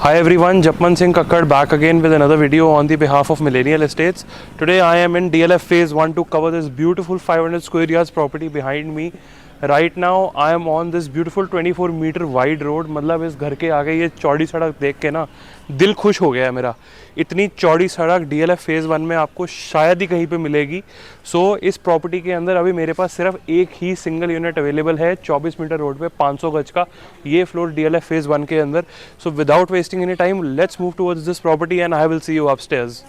Hi everyone, Japman Singh Kakkad back again with another video on the behalf of Millennial Estates. Today I am in DLF Phase 1 to cover this beautiful 500 square yards property behind me. Right now I am on this beautiful 24 meter wide road. मतलब इस घर के आगे ये चौड़ी सड़क देख के ना दिल खुश हो गया है मेरा। इतनी चौड़ी सड़क DLF Phase 1 में आपको शायद ही कहीं पे मिलेगी। इस प्रॉपर्टी के अंदर अभी मेरे पास सिर्फ एक ही सिंगल यूनिट अवेलेबल है 24 मीटर रोड पे 500 गज का ये फ्लोर DLF Phase 1 के अंदर। Without wasting any time let's move towards this property and I will see you upstairs.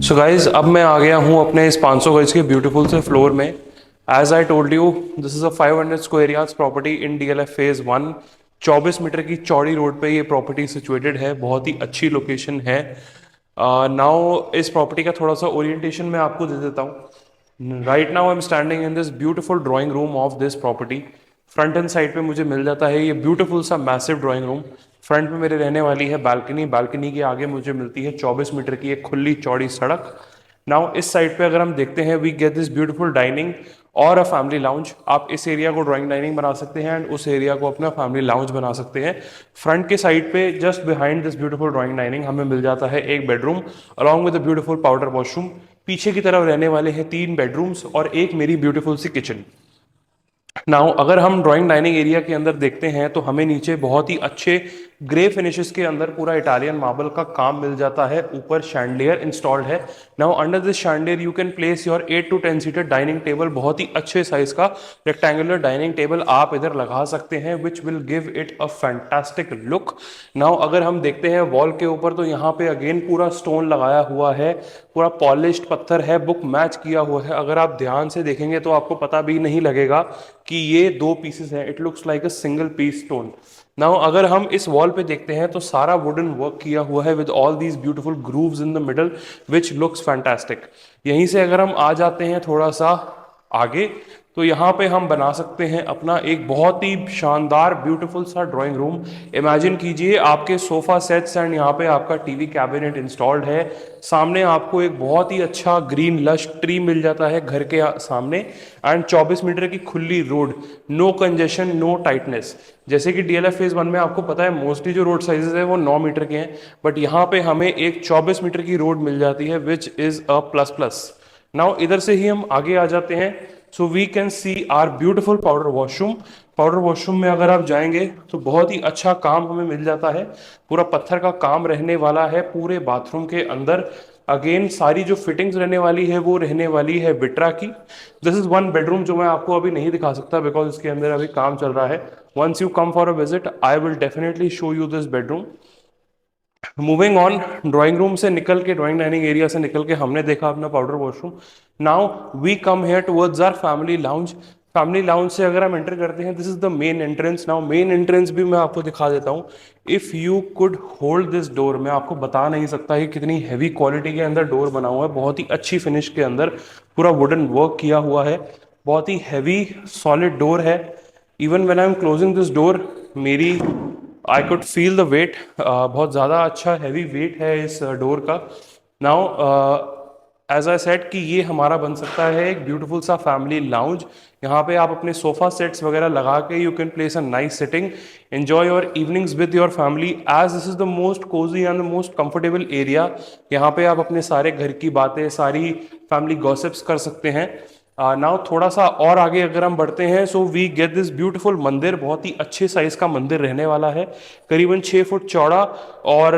So guys अब मैं आ गया हूँ अपने इस 500 गज के ब्यूटीफुल से फ्लोर में। As I told you this is a 500 square yards property in DLF Phase 1। 24 metre की चौड़ी रोड पे ये प्रॉपर्टी सिचुएटेड है, बहुत ही अच्छी लोकेशन है। नाउ इस प्रॉपर्टी का थोड़ा सा ओरिएंटेशन मैं आपको दे देता हूँ। Right now I am standing in this beautiful drawing room of this property. Front end side पे मुझे मिल जाता है ये ब्यूटीफुल सा मैसिव ड्राइंग रूम। फ्रंट में मेरे रहने वाली है बालकनी। बालकनी के आगे मुझे मिलती है 24 मीटर की एक खुली चौड़ी सड़क। नाउ इस साइड पे अगर हम देखते हैं we get this beautiful dining और अ फैमिली लाउंज। आप इस एरिया को ड्राइंग डाइनिंग बना सकते हैं एंड उस एरिया को अपना फैमिली लाउंज बना सकते हैं। फ्रंट के साइड पे just behind this beautiful drawing dining हमें मिल जाता है एक bedroom along with a beautiful powder washroom. पीछे की तरफ रहने वाले हैं 3 बेडरूम्स और एक मेरी ब्यूटीफुल सी किचन। नाउ अगर हम ड्राइंग डाइनिंग एरिया के अंदर देखते हैं तो हमें नीचे बहुत ही अच्छे ग्रे फिनिशेस के अंदर पूरा इटालियन मार्बल का काम मिल जाता है। ऊपर शैंडलियर इंस्टॉल्ड है। Now under this chandelier you can place your 8 to 10 seater dining table. बहुत ही अच्छे साइज का रेक्टेंगुलर डाइनिंग टेबल आप इधर लगा सकते हैं which will give it a fantastic look. Now अगर हम देखते हैं वॉल के ऊपर तो यहाँ पे अगेन पूरा स्टोन लगाया हुआ है, पूरा पॉलिश्ड पत्थर है, बुक मैच किया हुआ है। अगर आप ध्यान से देखेंगे तो आपको पता भी नहीं लगेगा कि ये 2 पीसेस हैं। It looks like a single piece stone. Now अगर हम इस वॉल पे देखते हैं तो सारा वुडन वर्क किया हुआ है with all these beautiful grooves in the middle which looks fantastic. यहीं से अगर हम आ जाते हैं थोड़ा सा आगे तो यहाँ पे हम बना सकते हैं अपना एक बहुत ही शानदार ब्यूटीफुल सा ड्राइंग रूम। इमेजिन कीजिए आपके सोफा सेट्स एंड यहाँ पे आपका टीवी कैबिनेट इंस्टॉल्ड है। सामने आपको एक बहुत ही अच्छा ग्रीन लश ट्री मिल जाता है घर के सामने एंड 24 मीटर की खुली road, no congestion no tightness. जैसे कि DLF Phase 1 में आपको पता है मोस्टली जो रोड साइजेस है वो 9 मीटर के हैं, बट यहाँ पे हमें एक 24 मीटर की रोड मिल जाती है which is a plus plus. Now इधर से ही हम आगे आ जाते हैं। So we can see our beautiful powder washroom. Powder washroom में अगर आप जाएंगे तो बहुत ही अच्छा काम हमें मिल जाता है। पूरा पत्थर का काम रहने वाला है पूरे बाथरूम के अंदर। अगेन सारी जो फिटिंग्स रहने वाली है वो रहने वाली है बिट्रा की। दिस इज वन बेडरूम जो मैं आपको अभी नहीं दिखा सकता बिकॉज इसके अंदर अभी काम चल रहा है। Once you come for a visit I will definitely show you this bedroom. Moving on, drawing room से निकल के ड्राइंग डाइनिंग एरिया से निकल के हमने देखा अपना powder washroom. Now we come here towards our family lounge. Family lounge से अगर हम एंटर करते हैं this is the main entrance. Now main entrance भी मैं आपको दिखा देता हूँ। If you could hold this door, मैं आपको बता नहीं सकता कि कितनी हैवी क्वालिटी के अंदर डोर बना हुआ है। बहुत ही अच्छी फिनिश के अंदर पूरा वुडन वर्क किया हुआ है। बहुत ही हैवी सॉलिड डोर है। Even when I am closing this door मेरी I could feel the weight. बहुत ज़्यादा अच्छा हैवी वेट है इस डोर का। नाउ एज आई सेड कि ये हमारा बन सकता है एक ब्यूटीफुल सा फैमिली लाउंज। यहाँ पे आप अपने सोफा सेट्स वगैरह लगा के you can place a nice sitting, enjoy your evenings with your family as this is the most cosy and the most comfortable area. यहाँ पे आप अपने सारे घर की बातें, सारी फैमिली गॉसिप्स कर सकते हैं। नाउ थोड़ा सा और आगे अगर हम बढ़ते हैं so we get this beautiful mandir. बहुत ही अच्छे साइज का मंदिर रहने वाला है, करीबन 6 फुट चौड़ा और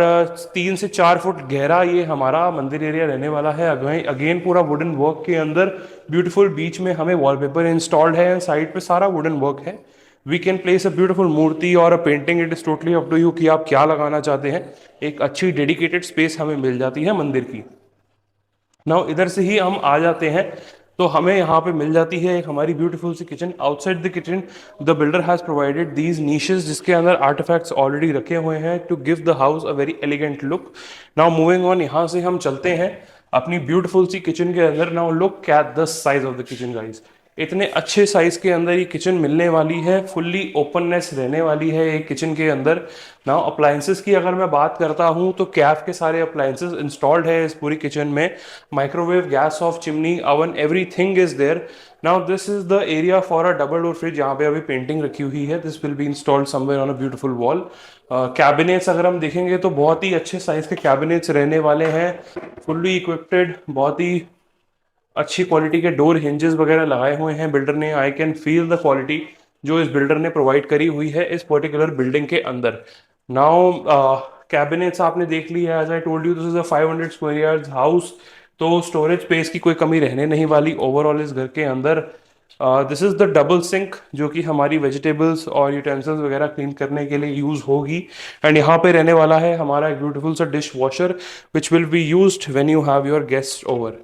3 से 4 फुट गहरा ये हमारा मंदिर एरिया रहने वाला है। अगेन पूरा वुडन वर्क के अंदर ब्यूटीफुल बीच में हमें वॉलपेपर इंस्टॉल्ड है, साइड पे सारा वुडन वर्क है। We can place a beautiful मूर्ति और a painting. It is totally up to you कि आप क्या लगाना चाहते हैं। एक अच्छी डेडिकेटेड स्पेस हमें मिल जाती है मंदिर की। नाउ इधर से ही हम आ जाते हैं तो हमें यहाँ पे मिल जाती है एक हमारी ब्यूटीफुल सी kitchen. Outside the kitchen the builder has provided these niches जिसके अंदर आर्टिफैक्ट्स ऑलरेडी रखे हुए हैं to give the house a very elegant look. Now moving on, यहाँ से हम चलते हैं अपनी ब्यूटीफुल सी किचन के अंदर। Now look at the size of the kitchen guys. इतने अच्छे साइज के अंदर ये किचन मिलने वाली है, फुल्ली ओपननेस रहने वाली है एक किचन के अंदर। नाउ अप्लायंसेस की अगर मैं बात करता हूँ तो कैफ के सारे अप्लायंसेस इंस्टॉल्ड है इस पूरी किचन में। Microwave, gas hob, chimney, oven, everything is there. Now this is the area for a double door fridge. यहाँ पे अभी पेंटिंग रखी हुई है। This will be installed somewhere on a beautiful wall. Cabinets अगर हम देखेंगे तो बहुत ही अच्छे साइज के कैबिनेट्स रहने वाले हैं, फुल्ली इक्विप्ड, बहुत ही अच्छी क्वालिटी के डोर हिंजेस वगैरह लगाए हुए हैं बिल्डर ने। I can feel the quality जो इस बिल्डर ने प्रोवाइड करी हुई है इस पर्टिकुलर बिल्डिंग के अंदर। नाउ कैबिनेट्स आपने देख ली है। As I told you this is a 500 square yards house, तो स्टोरेज स्पेस की कोई कमी रहने नहीं वाली ओवरऑल इस घर के अंदर। This is the double sink जो कि हमारी वेजिटेबल्स और यूटेंसिल्स वगैरह क्लीन करने के लिए यूज होगी। एंड यहाँ पे रहने वाला है हमारा एक ब्यूटीफुल सा dish washer which will be used when you have your guest over.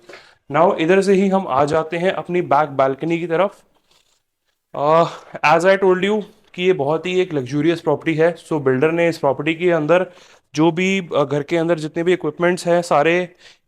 Now इधर से ही हम आ जाते हैं अपनी बैक बालकनी की तरफ। एज आई टोल्ड यू कि ये बहुत ही एक लग्जूरियस प्रॉपर्टी है। सो बिल्डर ने इस प्रॉपर्टी के अंदर जो भी घर के अंदर जितने भी इक्विपमेंट्स हैं, सारे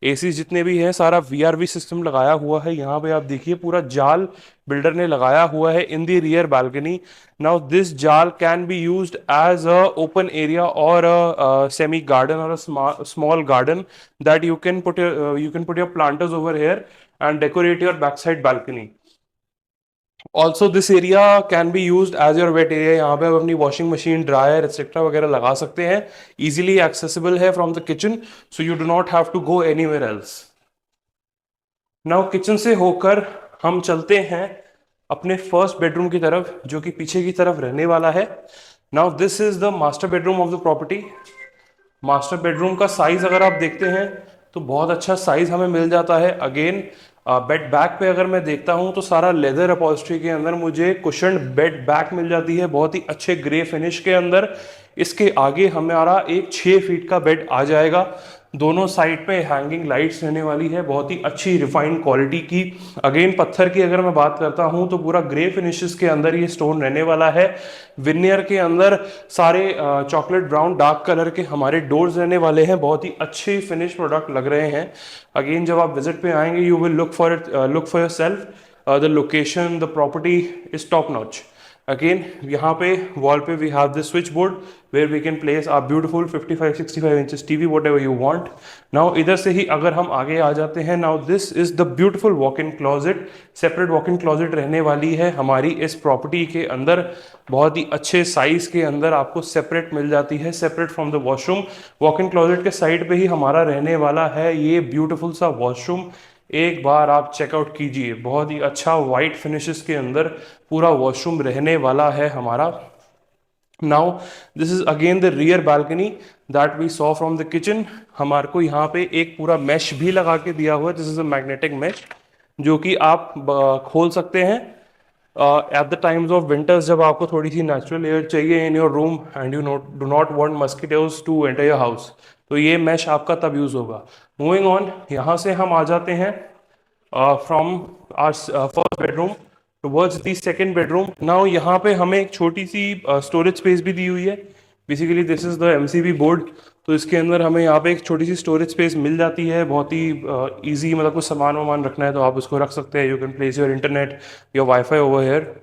एसी जितने भी हैं, सारा वीआरवी सिस्टम लगाया हुआ है। यहाँ पे आप देखिए पूरा जाल बिल्डर ने लगाया हुआ है in the rear balcony. Now this jaal can be used as a open area और अ सेमी गार्डन और a small garden that you can put your planters over here and decorate your backside balcony. Also this area can be use as your wet area. यहाँ पे आप अपनी washing machine, dryer etcetera वगैरह लगा सकते हैं। Easily accessible है from the kitchen, so you do not have to go anywhere else. Now kitchen से होकर हम चलते हैं अपने फर्स्ट बेडरूम की तरफ जो कि पीछे की तरफ रहने वाला है। Now this is the master bedroom of the property. Master bedroom का साइज अगर आप देखते हैं तो बहुत अच्छा साइज हमें मिल जाता है। अगेन बेड बैक पे अगर मैं देखता हूं तो सारा लेदर अपॉल्स्ट्री के अंदर मुझे कुशन बेड बैक मिल जाती है, बहुत ही अच्छे ग्रे फिनिश के अंदर। इसके आगे हमारा एक 6 फीट का बेड आ जाएगा। दोनों साइड पे हैंगिंग लाइट्स रहने वाली है, बहुत ही अच्छी रिफाइंड क्वालिटी की। अगेन पत्थर की अगर मैं बात करता हूं तो पूरा ग्रे फिनिशेस के अंदर ये स्टोन रहने वाला है। विनियर के अंदर सारे चॉकलेट ब्राउन डार्क कलर के हमारे डोर्स रहने वाले हैं, बहुत ही अच्छे फिनिश प्रोडक्ट लग रहे हैं। अगेन जब आप विजिट पे आएंगे you will look for yourself, the location, the property is top notch. Again यहाँ पे वॉल पे we have this switch board where we can place our beautiful 55-65 inches TV whatever you want. Now इधर से ही अगर हम आगे आ जाते हैं, now this is the beautiful walk in closet. Separate walk in closet रहने वाली है हमारी इस प्रॉपर्टी के अंदर, बहुत ही अच्छे साइज के अंदर आपको सेपरेट मिल जाती है, separate from the washroom. Walk in closet के साइड पे ही हमारा रहने वाला है ये ब्यूटीफुल सा वॉशरूम। एक बार आप चेकआउट कीजिए, बहुत ही अच्छा वाइट फिनिशेस के अंदर पूरा वॉशरूम रहने वाला है हमारा। Now this is again the rear balcony that we saw from the kitchen. हमारे को यहाँ पे एक पूरा मैश भी लगा के दिया हुआ है। This is a magnetic mesh जो कि आप खोल सकते हैं at the times of winters, जब आपको थोड़ी सी नेचुरल एयर चाहिए in your room and you do not want mosquitoes to enter your house, तो ये मैश आपका तब यूज होगा। मूविंग ऑन, यहाँ से हम आ जाते हैं from our first bedroom towards the second bedroom. Now यहाँ पे हमें एक छोटी सी स्टोरेज स्पेस भी दी हुई है। Basically this is the MCB board, तो इसके अंदर हमें यहाँ पे एक छोटी सी स्टोरेज स्पेस मिल जाती है। बहुत ही इजी, मतलब कुछ सामान वामान रखना है तो आप उसको रख सकते हैं। You can place your internet, your wifi over here.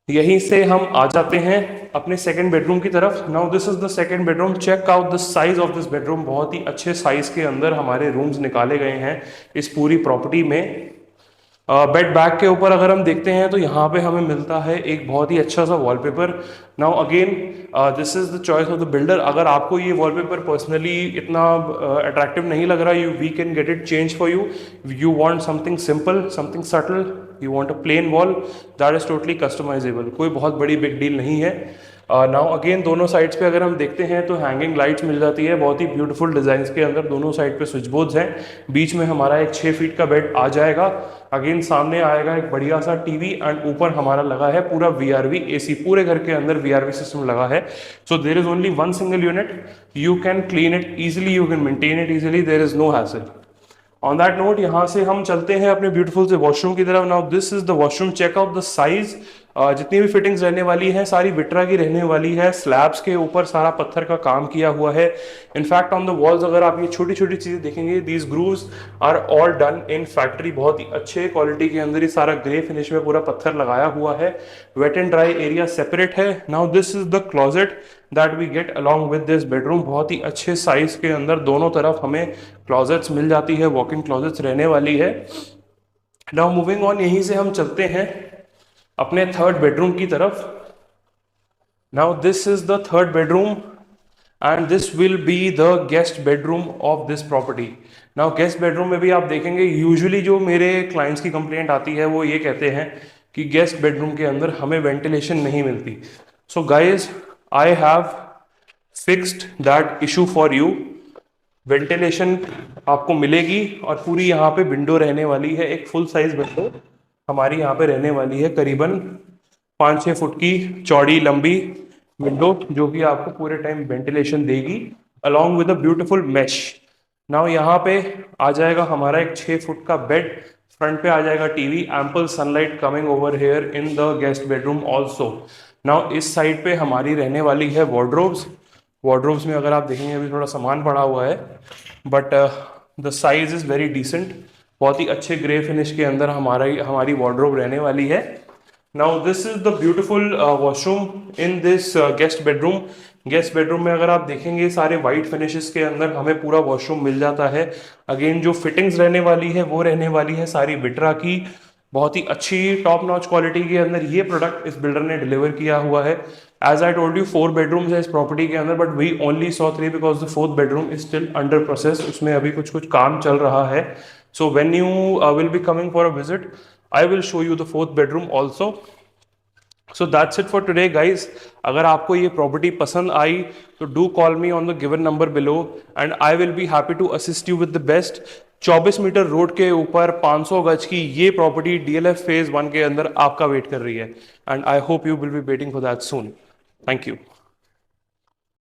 यहीं से हम आ जाते हैं अपने सेकंड बेडरूम की तरफ। Now this is the second bedroom. Check out the size of this bedroom, बहुत ही अच्छे साइज के अंदर हमारे रूम्स निकाले गए हैं इस पूरी प्रॉपर्टी में। बेड बैक के ऊपर अगर हम देखते हैं तो यहाँ पे हमें मिलता है एक बहुत ही अच्छा सा wallpaper. Now again this is the choice of the builder. अगर आपको ये वॉलपेपर पर्सनली इतना अट्रैक्टिव नहीं लग रहा, you we can get it change for you. You want something simple, something subtle, you want a plain wall, that is totally customisable, कोई बहुत बड़ी बिग डील नहीं है। नाउ अगेन दोनों साइड्स पे अगर हम देखते हैं तो हैंगिंग लाइट्स मिल जाती है, बहुत ही ब्यूटीफुल डिजाइन के अंदर। दोनों साइड पे स्विच बोर्ड्स हैं, बीच में हमारा एक 6 फीट का बेड आ जाएगा। अगेन सामने आएगा एक बढ़िया सा टीवी एंड ऊपर हमारा लगा है पूरा वीआरवी एसी। पूरे घर के अंदर वीआरवी सिस्टम लगा है। So there is only one single unit, you can clean it easily, you can maintain it easily, there is no hassle. On that note यहाँ से हम चलते हैं अपने ब्यूटीफुल से वॉशरूम की तरफ। Now this is the washroom, check out the size. जितनी भी फिटिंग्स रहने वाली हैं सारी विट्रा की रहने वाली है। स्लैब्स के ऊपर सारा पत्थर का काम किया हुआ है। इनफैक्ट ऑन द वॉल्स अगर आप ये छोटी छोटी चीजें देखेंगे, these grooves are all done in factory. बहुत ही अच्छे क्वालिटी के अंदर ही सारा ग्रे फिनिश में पूरा पत्थर लगाया हुआ है। Wet and dry area separate है। Now this is the closet that we get along with this bedroom. बहुत ही अच्छे साइज के अंदर दोनों तरफ हमें क्लोजेट्स मिल जाती है, वॉक इन क्लोजेट्स रहने वाली है। नाउ मूविंग ऑन, यहीं से हम चलते हैं अपने थर्ड बेडरूम की तरफ। Now this is the third bedroom and this will be the guest bedroom of this property. Now guest bedroom में भी आप देखेंगे, यूजुअली जो मेरे क्लाइंट्स की कंप्लेंट आती है वो ये कहते हैं कि गेस्ट बेडरूम के अंदर हमें वेंटिलेशन नहीं मिलती। So guys, I have fixed that issue for you. Ventilation आपको मिलेगी और पूरी यहाँ पे विंडो रहने वाली है, एक फुल साइज विंडो हमारी यहाँ पे रहने वाली है, करीबन 5-6 फुट की चौड़ी लंबी विंडो, जो कि आपको पूरे टाइम वेंटिलेशन देगी along with a beautiful mesh. नाउ यहाँ पे आ जाएगा हमारा एक 6 फुट का बेड, फ्रंट पे आ जाएगा TV, ample sunlight coming over here in the guest bedroom also. Now इस साइड पे हमारी रहने वाली है वार्डरोब्स। वार्डरोब्स में अगर आप देखेंगे अभी थोड़ा सामान पड़ा हुआ है, but the size is very decent. बहुत ही अच्छे ग्रे फिनिश के अंदर हमारी वार्डरोब रहने वाली है। Now this is the beautiful washroom in this guest bedroom. Guest bedroom में अगर आप देखेंगे सारे वाइट फिनिशेस के अंदर हमें पूरा वॉशरूम मिल जाता है। अगेन जो फिटिंग्स रहने वाली है वो रहने वाली है सारी विट्रा की, बहुत ही अच्छी टॉप नॉच क्वालिटी के अंदर ये प्रोडक्ट इस बिल्डर ने डिलीवर किया हुआ है। As I told you 4 bedrooms है इस प्रॉपर्टी के अंदर, but we only saw 3 because the 4th bedroom is still under process, उसमें अभी कुछ काम चल रहा है। So when you will be coming for a visit, I will show you the 4th bedroom also. So that's it for today guys. अगर आपको ये प्रॉपर्टी पसंद आई तो do call me on the given number below and I will be happy to assist you with the best. 24 metre road के ऊपर 500 गज की ये प्रॉपर्टी DLF फेज 1 के अंदर आपका वेट कर रही है, and I hope you will be waiting for that soon. Thank you.